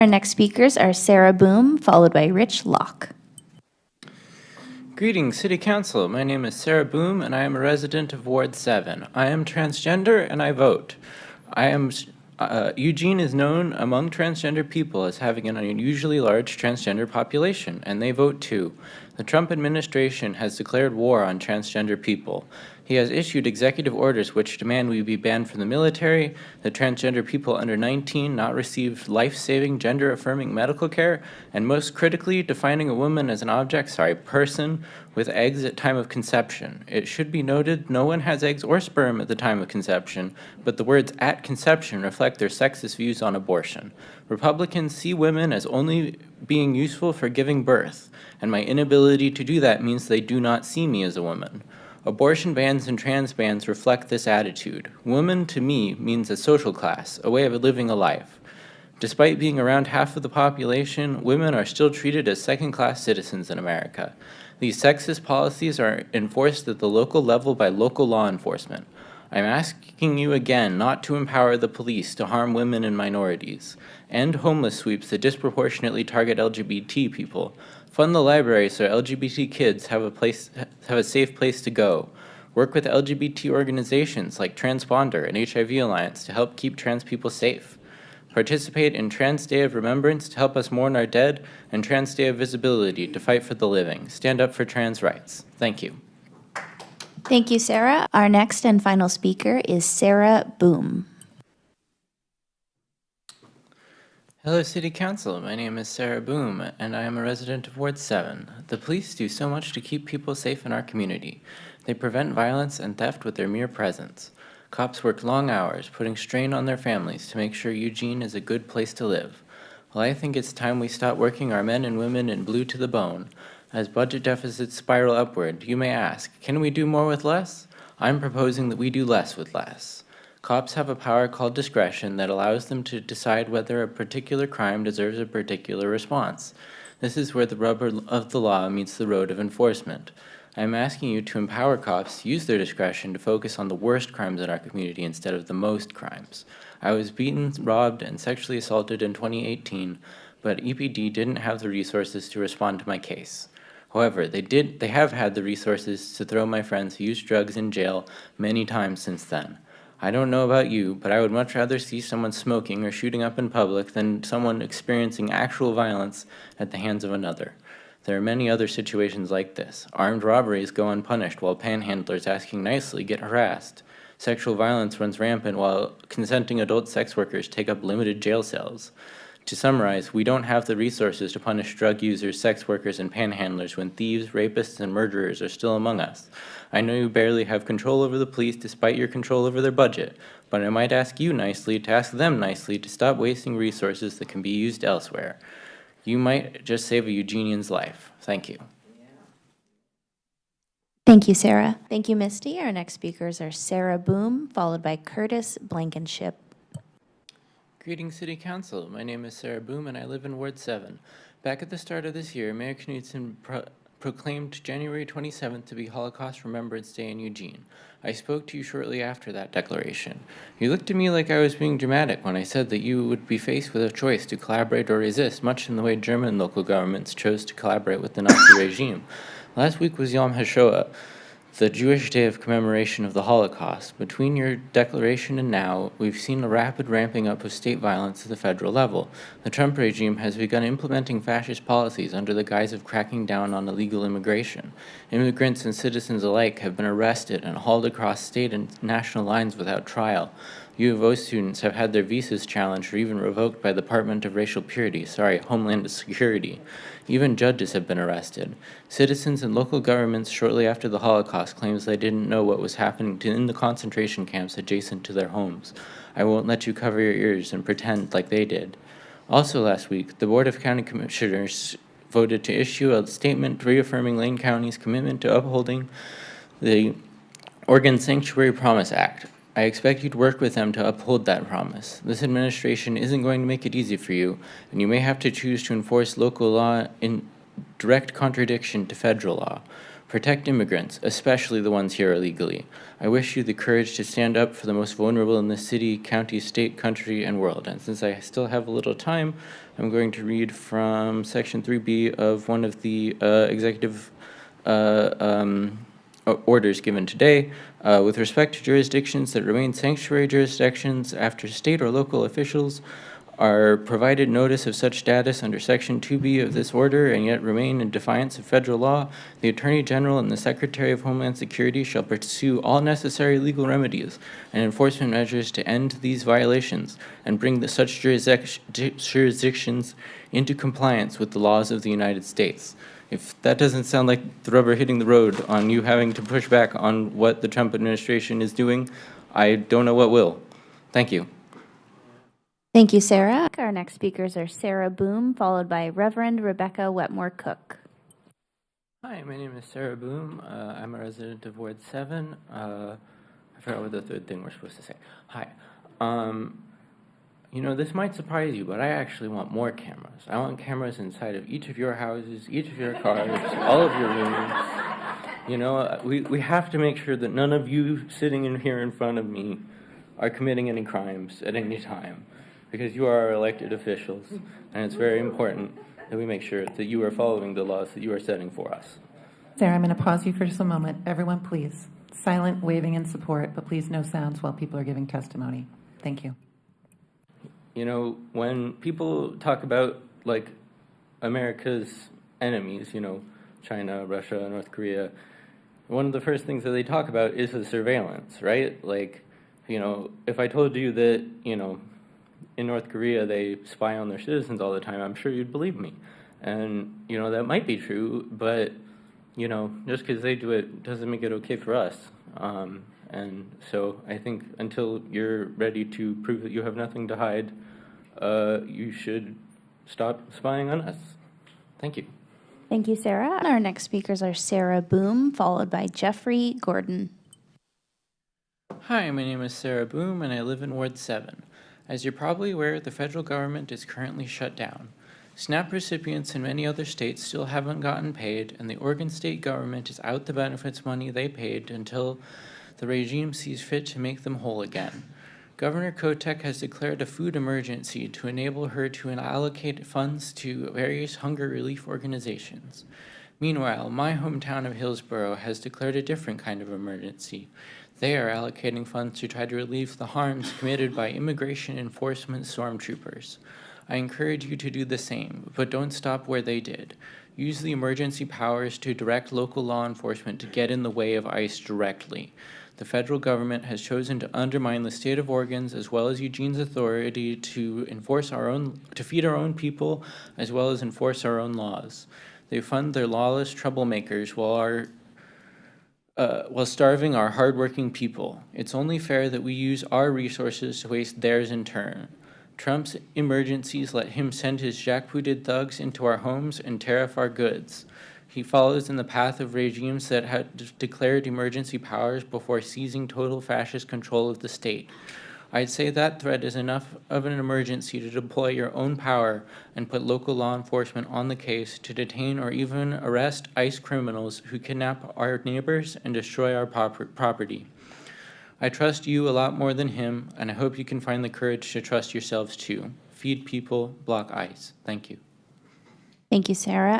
Our next speakers are Sarah Boom, followed by Rich Locke. Greetings, City Council. My name is Sarah Boom, and I am a resident of Ward 7. I am transgender, and I vote. Eugene is known among transgender people as having an unusually large transgender population, and they vote too. The Trump administration has declared war on transgender people. He has issued executive orders which demand we be banned from the military, that transgender people under 19 not receive life-saving, gender-affirming medical care, and most critically, defining a woman as an person with eggs at time of conception. It should be noted no one has eggs or sperm at the time of conception, but the words "at conception" reflect their sexist views on abortion. Republicans see women as only being useful for giving birth, and my inability to do that means they do not see me as a woman. Abortion bans and trans bans reflect this attitude. Woman, to me, means a social class, a way of living a life. Despite being around half of the population, women are still treated as second-class citizens in America. These sexist policies are enforced at the local level by local law enforcement. I'm asking you again not to empower the police to harm women and minorities. End homeless sweeps that disproportionately target LGBT people. Fund the library so LGBT kids have a safe place to go. Work with LGBT organizations like Transponder and HIV Alliance to help keep trans people safe. Participate in Trans Day of Remembrance to help us mourn our dead, and Trans Day of Visibility to fight for the living. Stand up for trans rights. Thank you. Thank you, Sarah. Our next and final speaker is Sarah Boom. Hello, City Council. My name is Sarah Boom, and I am a resident of Ward 7. The police do so much to keep people safe in our community. They prevent violence and theft with their mere presence. Cops work long hours, putting strain on their families to make sure Eugene is a good place to live. Well, I think it's time we stop working our men and women in blue to the bone. As budget deficits spiral upward, you may ask, can we do more with less? I'm proposing that we do less with less. Cops have a power called discretion that allows them to decide whether a particular crime deserves a particular response. This is where the rubber of the law meets the road of enforcement. I am asking you to empower cops to use their discretion to focus on the worst crimes in our community instead of the most crimes. I was beaten, robbed, and sexually assaulted in 2018, but EPD didn't have the resources to respond to my case. However, they have had the resources to throw my friends who used drugs in jail many times since then. I don't know about you, but I would much rather see someone smoking or shooting up in public than someone experiencing actual violence at the hands of another. There are many other situations like this. Armed robberies go unpunished while panhandlers asking nicely get harassed. Sexual violence runs rampant while consenting adult sex workers take up limited jail cells. To summarize, we don't have the resources to punish drug users, sex workers, and panhandlers when thieves, rapists, and murderers are still among us. I know you barely have control over the police despite your control over their budget, but I might ask you nicely to ask them nicely to stop wasting resources that can be used elsewhere. You might just save a Eugenian's life. Thank you. Thank you, Sarah. Thank you, Misty. Our next speakers are Sarah Boom, followed by Curtis Blankenship. Greetings, City Council. My name is Sarah Boom, and I live in Ward 7. Back at the start of this year, Mayor Knudsen proclaimed January 27th to be Holocaust Remembrance Day in Eugene. I spoke to you shortly after that declaration. You looked at me like I was being dramatic when I said that you would be faced with a choice to collaborate or resist, much in the way German local governments chose to collaborate with the Nazi regime. Last week was Yom HaShoah, the Jewish Day of Commemoration of the Holocaust. Between your declaration and now, we've seen a rapid ramping up of state violence at the federal level. The Trump regime has begun implementing fascist policies under the guise of cracking down on illegal immigration. Immigrants and citizens alike have been arrested and hauled across state and national lines without trial. U of O students have had their visas challenged or even revoked by the Department of Homeland Security. Even judges have been arrested. Citizens and local governments shortly after the Holocaust claims they didn't know what was happening in the concentration camps adjacent to their homes. I won't let you cover your ears and pretend like they did. Also last week, the Board of County Commissioners voted to issue a statement reaffirming Lane County's commitment to upholding the Oregon Sanctuary Promise Act. I expect you to work with them to uphold that promise. This administration isn't going to make it easy for you, and you may have to choose to enforce local law in direct contradiction to federal law. Protect immigrants, especially the ones here illegally. I wish you the courage to stand up for the most vulnerable in the city, county, state, country, and world. And since I still have a little time, I'm going to read from Section 3B of one of the executive orders given today. With respect to jurisdictions that remain sanctuary jurisdictions after state or local officials are provided notice of such status under Section 2B of this order and yet remain in defiance of federal law, the Attorney General and the Secretary of Homeland Security shall pursue all necessary legal remedies and enforcement measures to end these violations and bring such jurisdictions into compliance with the laws of the United States. If that doesn't sound like the rubber hitting the road on you having to push back on what the Trump administration is doing, I don't know what will. Thank you. Thank you, Sarah. Our next speakers are Sarah Boom, followed by Reverend Rebecca Wetmore Cook. Hi, my name is Sarah Boom. I'm a resident of Ward 7. I forgot what the third thing we're supposed to say. Hi. You know, this might surprise you, but I actually want more cameras. I want cameras inside of each of your houses, each of your cars, all of your rooms. You know, we have to make sure that none of you sitting in here in front of me are committing any crimes at any time, because you are our elected officials, and it's very important that we make sure that you are following the laws that you are setting for us. Sarah, I'm going to pause you for just a moment. Everyone, please. Silent waving in support, but please no sounds while people are giving testimony. Thank you. You know, when people talk about, like, America's enemies, you know, China, Russia, North Korea, one of the first things that they talk about is the surveillance, right? Like, you know, if I told you that, you know, in North Korea they spy on their citizens all the time, I'm sure you'd believe me. And, you know, that might be true, but, you know, just because they do it doesn't make it okay for us. And so I think until you're ready to prove that you have nothing to hide, you should stop spying on us. Thank you. Thank you, Sarah. Our next speakers are Sarah Boom, followed by Jeffrey Gordon. Hi, my name is Sarah Boom, and I live in Ward 7. As you're probably aware, the federal government is currently shut down. SNAP recipients in many other states still haven't gotten paid, and the Oregon state government is out the benefits money they paid until the regime sees fit to make them whole again. Governor Kotek has declared a food emergency to enable her to allocate funds to various hunger relief organizations. Meanwhile, my hometown of Hillsborough has declared a different kind of emergency. They are allocating funds to try to relieve the harms committed by immigration enforcement stormtroopers. I encourage you to do the same, but don't stop where they did. Use the emergency powers to direct local law enforcement to get in the way of ICE directly. The federal government has chosen to undermine the state of Oregon's as well as Eugene's authority to feed our own people as well as enforce our own laws. They fund their lawless troublemakers while starving our hardworking people. It's only fair that we use our resources to waste theirs in turn. Trump's emergencies let him send his jackbooted thugs into our homes and tariff our goods. He follows in the path of regimes that had declared emergency powers before seizing total fascist control of the state. I'd say that threat is enough of an emergency to deploy your own power and put local law enforcement on the case to detain or even arrest ICE criminals who kidnap our neighbors and destroy our property. I trust you a lot more than him, and I hope you can find the courage to trust yourselves too. Feed people, block ICE. Thank you. Thank you, Sarah.